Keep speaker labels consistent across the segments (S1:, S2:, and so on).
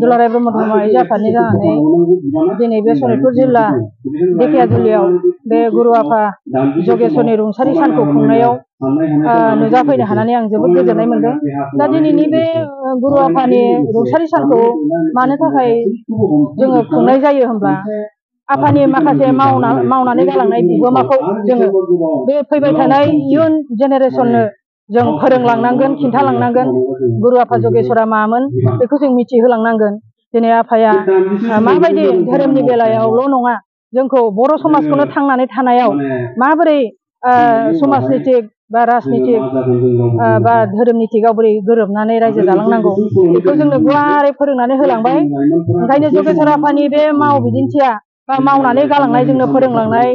S1: दुलाराय ब्रह्म धर्म आइजो आफादनि जानानै दिनै बे सनितपुर जिल्ला धेकियाजुलियाव बे गुरु आफा जगेश्वरनि रुंसारि सानखौ खुंनायाव नुजाफैनो हानानै आं जोबोद गोजोननाय मोनदों। दा दिनैनि बे गुरु आफानि रुंसारि सानखौ मानो थाखाय जोङो खुंनाय जायो होनब्ला आफानि माखासे मावनानै गालांनाय बिगोमाखौ जोङो बे फैबाय थानाय इयुन जेनेरेसननो जों फोरोंलांनांगोन, खिन्थालांनांगोन। गुरु आफा जगेश्वरा मामोन बेखौ जों मिथिहोलांनांगोन। दिनै आफाया माबायदि धोरोमनि बेलायावल' नङा, जोंखौ बर' समाजखौनो थांनानै थानायाव माबोरै समाजनितिक बा राजनितिक बा धोरोम नितिकआव बोरै गोरोबनानै रायजो जालांनांगौ बेखौ जोंनो गुवारै फोरोंनानै होलांबाय। ओंखायनो जगेश्वर आफानि बे बिदिन्थिया बा मावनानै गालांनाय जोंनो फोरोंलांनाय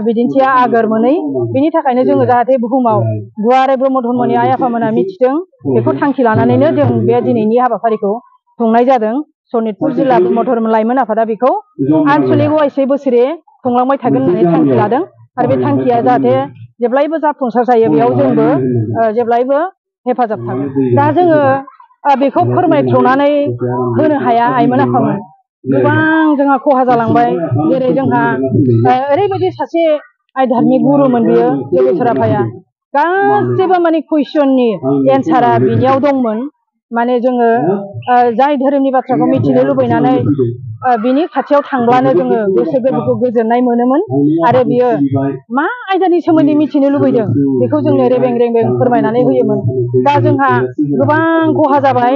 S1: बिदिन्थिया आगोर मोनै। बिनि थाखायनो जोङो जाहाथे बुहुमाव गुवारै ब्रह्म धर्मनि आइ आफामोना मिथिथों बेखौ थांखि लानानैनो जों बे दिनैनि हाबाफारिखौ खुंनाय जादों। सनितपुर जिल्ला ब्रह्म धर्म लाइमोन आफादा बेखौ आनसलिक अवाइसै बोसोरे खुंलांबाय थागोन होननानै थांखि लादों। आरो बे थांखिया जाहाथे जेब्लायबो जाफुंसार जायो, बेयाव जोंबो जेब्लायबो हेफाजाब थागोन। दा जोङो बेखौ फोरमायथ'नानै होनो हाया। आइमोन आफामोन गोबां जोंहा खहा जालांबाय। जेरै जोंहा ओरैबायदि सासे आध्यात्मिक गुरुमोन बियो जगेश्वर आफाया। गासैबो माने कुइसननि एन्सारा बिनियाव दंमोन। माने जोङो जाय धोरोमनि बाथ्राखौ मिथिनो लुबैनानै बिनि खाथियाव थांब्लानो जोङो गोसो गोरबोखौ गोजोननाय मोनोमोन। आरो बियो मा आयदानि सोमोन्दै मिथिनो लुबैदों बेखौ जोंनो रेबें रेबें फोरमायनानै होयोमोन। दा जोंहा गोबां खहा जाबाय।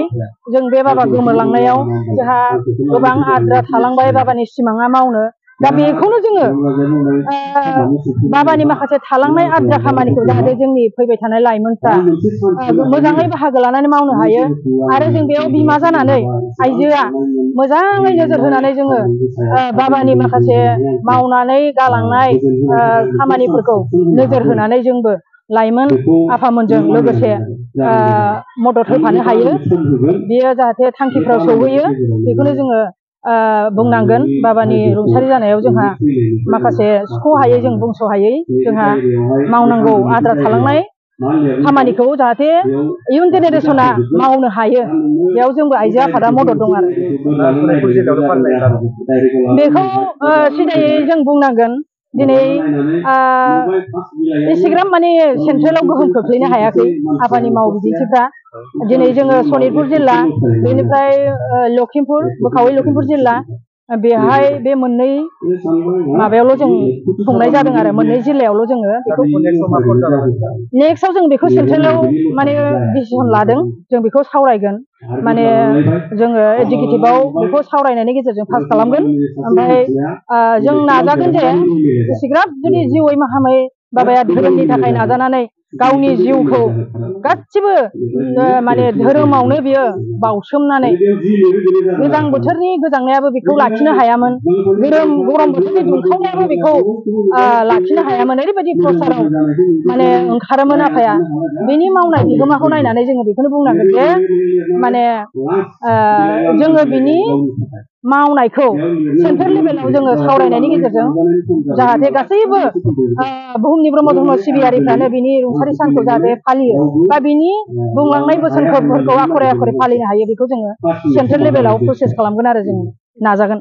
S1: जों बे बाबा गोमोरलांनायाव जोंहा गोबां आद्रा थालांबाय बाबानि सिमाङा मावनो। दा बेखौनो जोङो बाबानि माखासे थालांनाय आद्रा खामानिखौ जाहाथे जोंनि फैबाय थानाय लाइमोनफ्रा मोजाङै बाहागो लानानै मावनो हायो। आरो जों बेयाव बिमा जानानै आइजोआ मोजाङै नोजोर होनानै जोङो बाबानि माखासे मावनानै गालांनाय खामानिफोरखौ नोजोर होनानै जोंबो लाइमोन आफामोनजों लोगोसे मदद होफानो हायो। बियो जाहाथे थांखिफ्राव सौहैयो बेखौनो जोङो बुंनांगोन। बाबानि रुंसारि जानायाव जोंहा माखासे सुख'हायै, जों बुंस'हायै जोंहा मावनांगौ आद्रा थालांनाय खामानिखौ जाहाथे इयुन जेनेरेसना मावनो हायो, बेयाव जोंबो आइजो आफादा मदद दं। आरो बेखौ सिदायै जों बुंनांगोन दिनै एसेग्राम माने सेन्ट्रेलाव गोहोम खोख्लैनो हायाखै आफानि बिदिन्थिफ्रा। दिनै जोङो सनितपुर जिल्ला, बेनिफ्राय लखिमपुर, बोखावै लखिमपुर जिल्ला, बेहाय बे मोननै माबायावल' जों खुंनाय जादों आरो मोननै जिल्लायावल' जोङो बेखौ। नेक्स्टआव जों बेखौ सेन्ट्रेलाव माने डिसिसन लादों, जों बेखौ सावरायगोन। माने जोङो एडुकेटिभआव बेखौ सावरायनायनि गेजेरजों पास खालामगोन। ओमफ्राय जों नाजागोन जे एसेग्राब जुदि जिउयै माहामै बाबाया धोरोमनि थाखाय नाजानानै गावनि जिउखौ गासिबो माने धोरोमावनो बियो बाउसोमनानै, गोजां बोथोरनि गोजांनायाबो बेखौ लाखिनो हायामोन, गरम बोथोरनि दुंखावनायाबो बेखौ लाखिनो हायामोन। ओरैबायदि प्रसाराव माने ओंखारोमोन आफाया। बेनि मावनाय बिहोमाखौ नायनानै जोङो बेखौनो बुंनांगोन जे माने जोङो बिनि मावनायखौ सेन्ट्रेल लेभेलाव जोङो सावरायनायनि गेजेरजों जाहाथे गासैबो बुहुमनि ब्रह्म धर्म सिबियारिफ्रानो बिनि रुंसारि सानखौ जाहाथे फालियो बा बिनि बुंलांनाय बोसोनफोरखौ आखरे आखरे फालिनो हायो, बेखौ जोङो सेन्ट्रेल लेभेलाव प्रसेस खालामगोन आरो जों नाजागोन।